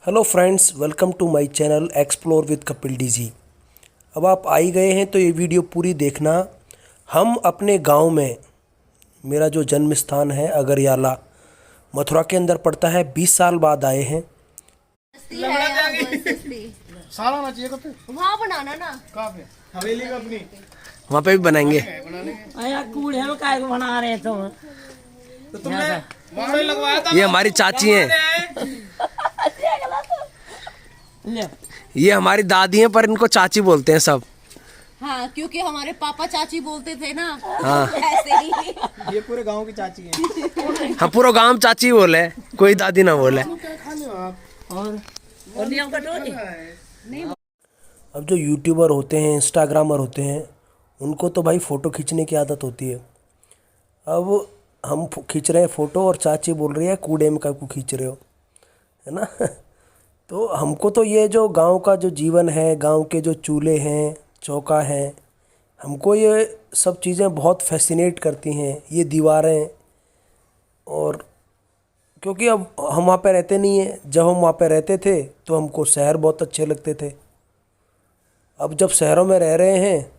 Hello friends, welcome to my channel explore with Kapil DG. अब आप आ ही गए हैं तो ये वीडियो पूरी देखना। हम अपने गांव में, मेरा जो जन्म स्थान है अगरयाला मथुरा के अंदर पड़ता है, 20 साल बाद आए हैं। सारा होना चाहिए तो वहाँ बनाना ना, कहाँ पे हवेली का अपनी वहाँ पे भी बनाएंगे। अया कूड़े में काय को बना रहे तुम? तो तुमने वहाँ लगवाया था। ये हमारी चाची हैं, ले ये हमारी दादी हैं, पर इनको चाची बोलते हैं सब। हाँ, क्योंकि हमारे पापा चाची बोलते थे ना। हाँ। ऐसे ही। ये पूरे गांव की चाची है। हाँ, पूरा गांव चाची बोले, कोई दादी ना बोले। और नियम कटोरी अब जो यूट्यूबर होते हैं, इंस्टाग्रामर होते हैं, उनको तो भाई फ़ोटो खींचने की आदत होती है। अब हम खींच रहे हैं फ़ोटो और चाची बोल रही है कूड़े में काकू खींच रहे हो, है ना। तो हमको तो ये जो गांव का जो जीवन है, गांव के जो चूल्हे हैं, चौका है, हमको ये सब चीज़ें बहुत फैसिनेट करती हैं, ये दीवारें। और क्योंकि अब हम वहाँ पे रहते नहीं हैं। जब हम वहाँ पे रहते थे तो हमको शहर बहुत अच्छे लगते थे। अब जब शहरों में रह रहे हैं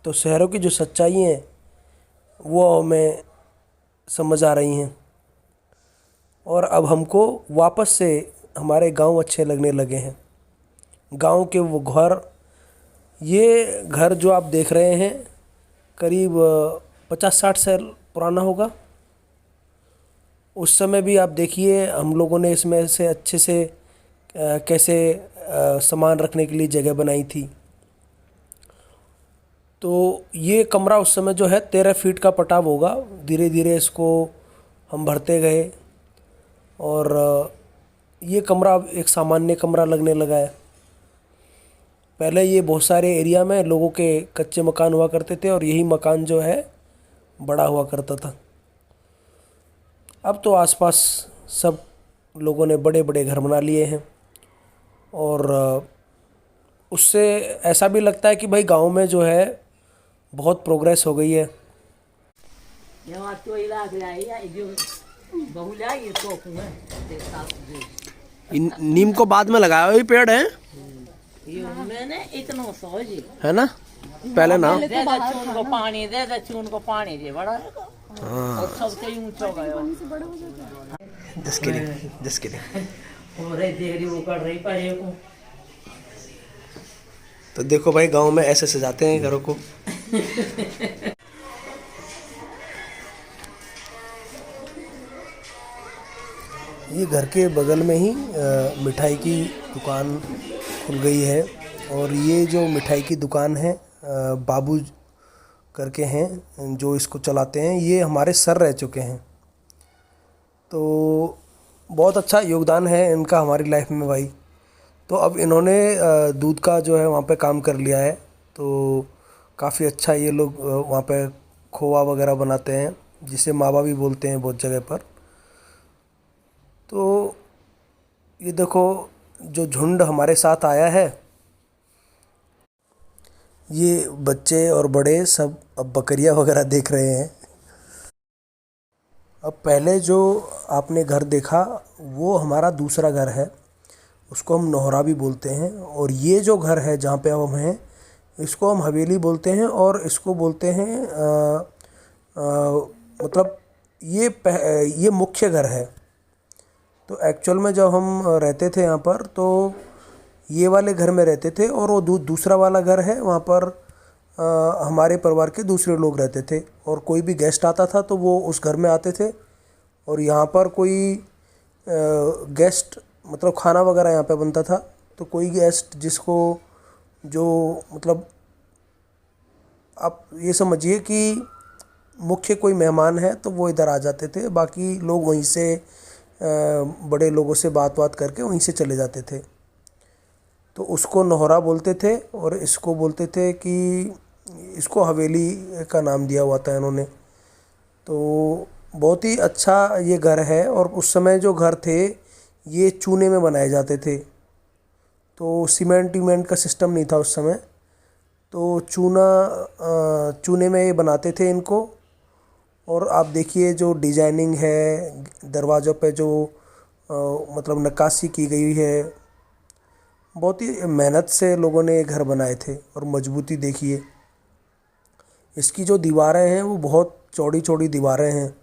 तो शहरों की जो सच्चाई हैं वो हमें समझ आ रही हैं, और अब हमको वापस से हमारे गांव अच्छे लगने लगे हैं। गांव के वो घर, ये घर जो आप देख रहे हैं करीब 50-60 साल पुराना होगा। उस समय भी आप देखिए हम लोगों ने इसमें से अच्छे से कैसे सामान रखने के लिए जगह बनाई थी। तो ये कमरा उस समय जो है 13 फीट का पटाव होगा। धीरे धीरे इसको हम भरते गए और ये कमरा अब एक सामान्य कमरा लगने लगा है। पहले ये बहुत सारे एरिया में लोगों के कच्चे मकान हुआ करते थे और यही मकान जो है बड़ा हुआ करता था। अब तो आसपास सब लोगों ने बड़े बड़े घर बना लिए हैं, और उससे ऐसा भी लगता है कि भाई गांव में जो है बहुत प्रोग्रेस हो गई है। यहाँ तो इलाज लाई या जो बहुला ये तो है नीम को बाद में लगाया हुआ ही पेड़ है, ये मैंने इतना सोची है ना। पहले ना दे दे चून को पानी दे चून को पानी दे बड़ा है और सबसे ऊंचा गया जिसके लिए और देरी वो कर रही पर को तो देखो भाई गांव में ऐसे सजाते हैं घरों को। ये घर के बगल में ही मिठाई की दुकान खुल गई है, और ये जो मिठाई की दुकान है बाबू करके हैं जो इसको चलाते हैं, ये हमारे सर रह चुके हैं। तो बहुत अच्छा योगदान है इनका हमारी लाइफ में भाई। तो अब इन्होंने दूध का जो है वहाँ पे काम कर लिया है, तो काफ़ी अच्छा ये लोग वहाँ पे खोआ वगैरह बनाते हैं, जिसे मावा भी बोलते हैं बहुत जगह पर। तो ये देखो जो झुंड हमारे साथ आया है, ये बच्चे और बड़े सब अब बकरियां वगैरह देख रहे हैं। अब पहले जो आपने घर देखा वो हमारा दूसरा घर है, उसको हम नोहरा भी बोलते हैं। और ये जो घर है जहाँ पे हम हैं, इसको हम हवेली बोलते हैं, और इसको बोलते हैं मतलब ये मुख्य घर है। तो एक्चुअल में जब हम रहते थे यहाँ पर तो ये वाले घर में रहते थे, और वो दूसरा वाला घर है वहाँ पर हमारे परिवार के दूसरे लोग रहते थे। और कोई भी गेस्ट आता था तो वो उस घर में आते थे, और यहाँ पर कोई गेस्ट मतलब खाना वगैरह यहाँ पे बनता था, तो कोई गेस्ट जिसको जो मतलब आप ये समझिए कि मुख्य कोई मेहमान है तो वो इधर आ जाते थे, बाकी लोग वहीं से बड़े लोगों से बात करके वहीं से चले जाते थे। तो उसको नोहरा बोलते थे, और इसको बोलते थे कि इसको हवेली का नाम दिया हुआ था इन्होंने। तो बहुत ही अच्छा ये घर है। और उस समय जो घर थे ये चूने में बनाए जाते थे, तो सीमेंट वीमेंट का सिस्टम नहीं था उस समय। तो चूने में ये बनाते थे इनको। और आप देखिए जो डिजाइनिंग है दरवाज़ों पे, जो मतलब नक्काशी की गई है, बहुत ही मेहनत से लोगों ने ये घर बनाए थे और मजबूती देखिए। इसकी जो दीवारें हैं वो बहुत चौड़ी चौड़ी दीवारें हैं।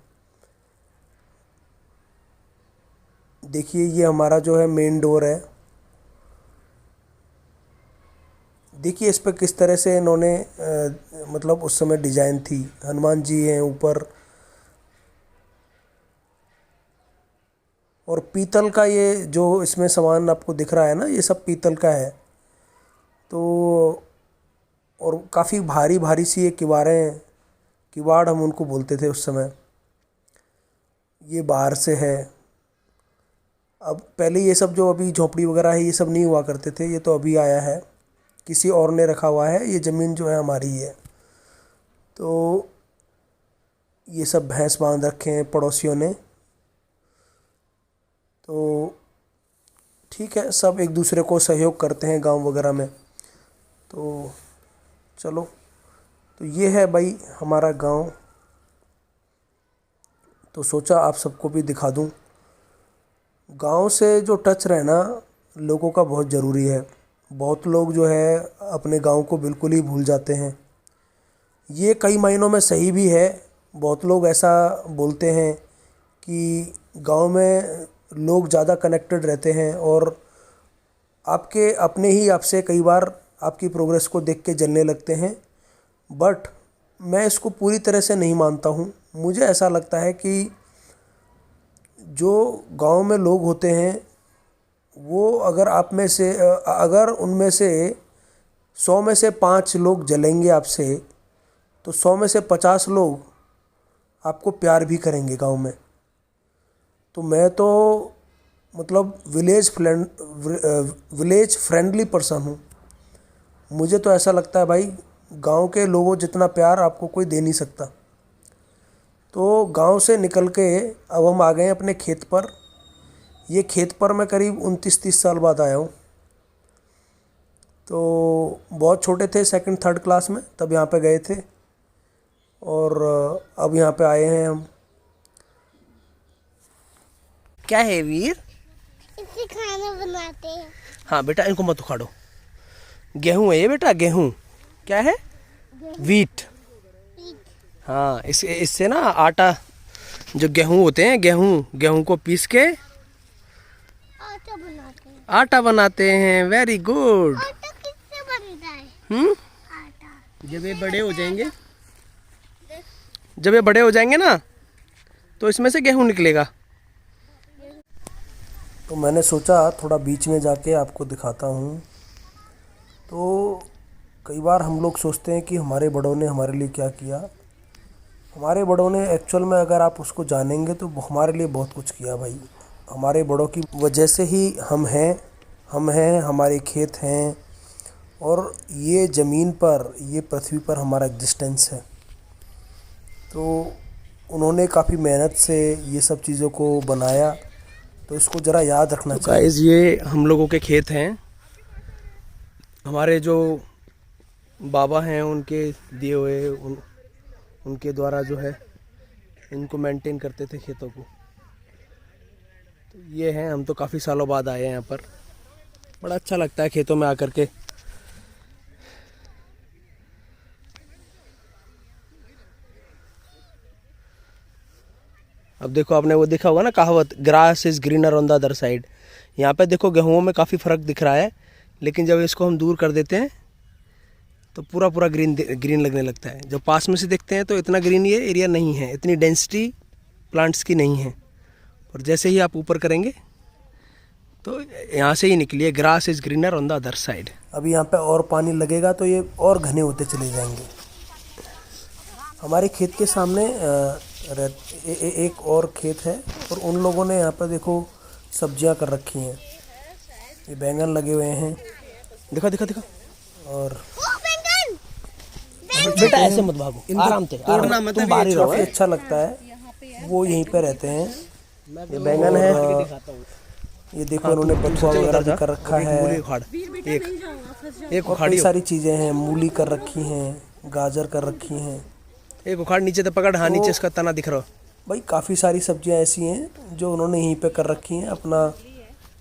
देखिए ये हमारा जो है मेन डोर है। देखिए इस पर किस तरह से इन्होंने मतलब उस समय डिजाइन थी। हनुमान जी हैं ऊपर, और पीतल का ये जो इसमें सामान आपको दिख रहा है ना, ये सब पीतल का है। तो और काफ़ी भारी भारी सी ये किवाड़ें, किवाड़ हम उनको बोलते थे उस समय। ये बाहर से है। अब पहले ये सब जो अभी झोपड़ी वगैरह है ये सब नहीं हुआ करते थे, ये तो अभी आया है, किसी और ने रखा हुआ है। ये ज़मीन जो है हमारी है। तो ये सब भैंस बांध रखे हैं पड़ोसियों ने। तो ठीक है, सब एक दूसरे को सहयोग करते हैं गांव वगैरह में। तो चलो, तो ये है भाई हमारा गांव। तो सोचा आप सबको भी दिखा दूं। गांव से जो टच रहना लोगों का बहुत ज़रूरी है। बहुत लोग जो है अपने गांव को बिल्कुल ही भूल जाते हैं। ये कई मायनों में सही भी है। बहुत लोग ऐसा बोलते हैं कि गांव में लोग ज़्यादा कनेक्टेड रहते हैं और आपके अपने ही आपसे कई बार आपकी प्रोग्रेस को देख के जलने लगते हैं। बट मैं इसको पूरी तरह से नहीं मानता हूँ। मुझे ऐसा लगता है कि जो गांव में लोग होते हैं वो अगर आप में से अगर उनमें से 100 में से 5 लोग जलेंगे आपसे, तो 100 में से 50 लोग आपको प्यार भी करेंगे गांव में। तो मैं तो मतलब विलेज फ्रेंडली पर्सन हूँ। मुझे तो ऐसा लगता है भाई गांव के लोगों जितना प्यार आपको कोई दे नहीं सकता। तो गांव से निकल के अब हम आ गए हैं अपने खेत पर। ये खेत पर मैं करीब 29-30 साल बाद आया हूँ। तो बहुत छोटे थे, 2nd-3rd क्लास में, तब यहाँ पे गए थे और अब यहाँ पे आए हैं हम। क्या है वीर? इससे खाना बनाते हैं। हाँ बेटा, इनको मत उखाड़ो। गेहूँ है ये बेटा, गेहूँ। क्या है? वीट। हाँ, इससे ना आटा, जो गेहूँ होते हैं, गेहूँ को पीस के आटा बनाते हैं। Very good. आटा किससे बनता है? आटा जब ये बड़े हो जाएंगे ना, तो इसमें से गेहूँ निकलेगा। तो मैंने सोचा थोड़ा बीच में जाके आपको दिखाता हूँ। तो कई बार हम लोग सोचते हैं कि हमारे बड़ों ने हमारे लिए क्या किया। हमारे बड़ों ने एक्चुअल में अगर आप उसको जानेंगे तो हमारे लिए बहुत कुछ किया भाई। हमारे बड़ों की वजह से ही हम हैं, हमारे खेत हैं और ये ज़मीन पर, ये पृथ्वी पर हमारा एग्जिस्टेंस है। तो उन्होंने काफ़ी मेहनत से ये सब चीज़ों को बनाया, तो इसको ज़रा याद रखना चाहिए। गाइस, ये हम लोगों के खेत हैं। हमारे जो बाबा हैं उनके दिए हुए, उनके द्वारा जो है इनको मेंटेन करते थे खेतों को। तो ये हैं, हम तो काफ़ी सालों बाद आए हैं यहाँ पर। बड़ा अच्छा लगता है खेतों में आकर के। अब देखो, आपने वो देखा होगा ना कहावत, grass is greener on the other side. यहाँ पे देखो गेहूं में काफ़ी फ़र्क दिख रहा है, लेकिन जब इसको हम दूर कर देते हैं तो पूरा ग्रीन लगने लगता है। जब पास में से देखते हैं तो इतना ग्रीन ये एरिया नहीं है, इतनी डेंसिटी प्लांट्स की नहीं है। और जैसे ही आप ऊपर करेंगे तो यहाँ से ही निकलिए, grass is greener on the other side. अभी यहाँ पे और पानी लगेगा तो ये और घने होते चले जाएंगे। हमारे खेत के सामने एक और खेत है और उन लोगों ने यहाँ पर देखो सब्जियाँ कर रखी हैं। ये बैंगन लगे हुए हैं, दिखा। और बेटा ऐसे मत भागो, आराम से, तुम बाहर ही रहो। अच्छा लगता है, वो यहीं पे रहते हैं। ये बैंगन है, ये देखो इन्होंने बथुआ वगैरह भी कर रखा है। एक कई सारी चीज़ें हैं, मूली कर रखी हैं, गाजर कर रखी हैं। एक उखाड़ नीचे तो पकड़। हाँ, नीचे इसका तना दिख रहा भाई। काफ़ी सारी सब्जियां ऐसी हैं जो उन्होंने यहीं पे कर रखी हैं, अपना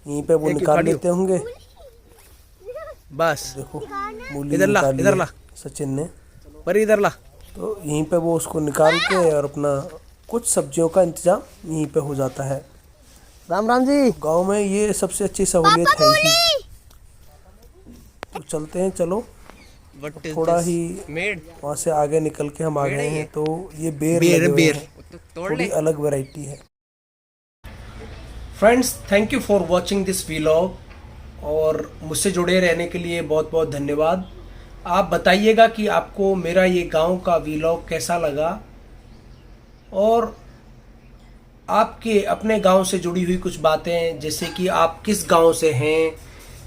यहीं पे वो निकाल लेते होंगे बस देखो मूली इधर ला, निकाली इधर है ला। सचिन ने। पर इधर ला। तो यहीं पे वो उसको निकाल के और अपना कुछ सब्जियों का इंतजाम यहीं पे हो जाता है। राम राम जी। गांव में ये सबसे अच्छी सहूलियत है ही। तो चलते हैं, चलो थोड़ा ही मेड वहाँ से आगे निकल के हम आ गए हैं। तो ये बेर बेर लगे हुए बेर हैं, तोड़ थोड़ी ले। अलग वैरायटी है। Friends, thank you for watching this vlog और मुझसे जुड़े रहने के लिए बहुत बहुत धन्यवाद। आप बताइएगा कि आपको मेरा ये गांव का वीलॉग कैसा लगा और आपके अपने गांव से जुड़ी हुई कुछ बातें, जैसे कि आप किस गांव से हैं,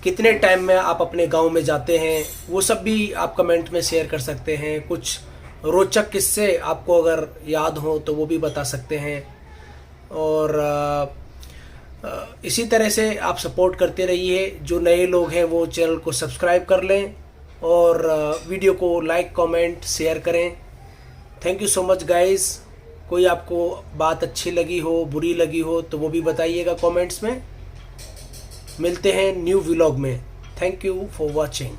कितने टाइम में आप अपने गांव में जाते हैं, वो सब भी आप कमेंट में शेयर कर सकते हैं। कुछ रोचक किस्से आपको अगर याद हो तो वो भी बता सकते हैं। और इसी तरह से आप सपोर्ट करते रहिए। जो नए लोग हैं वो चैनल को सब्सक्राइब कर लें और वीडियो को लाइक, कमेंट, शेयर करें। Thank you so much guys. कोई आपको बात अच्छी लगी हो, बुरी लगी हो तो वो भी बताइएगा कमेंट्स में। मिलते हैं न्यू व्लॉग में। Thank you for watching.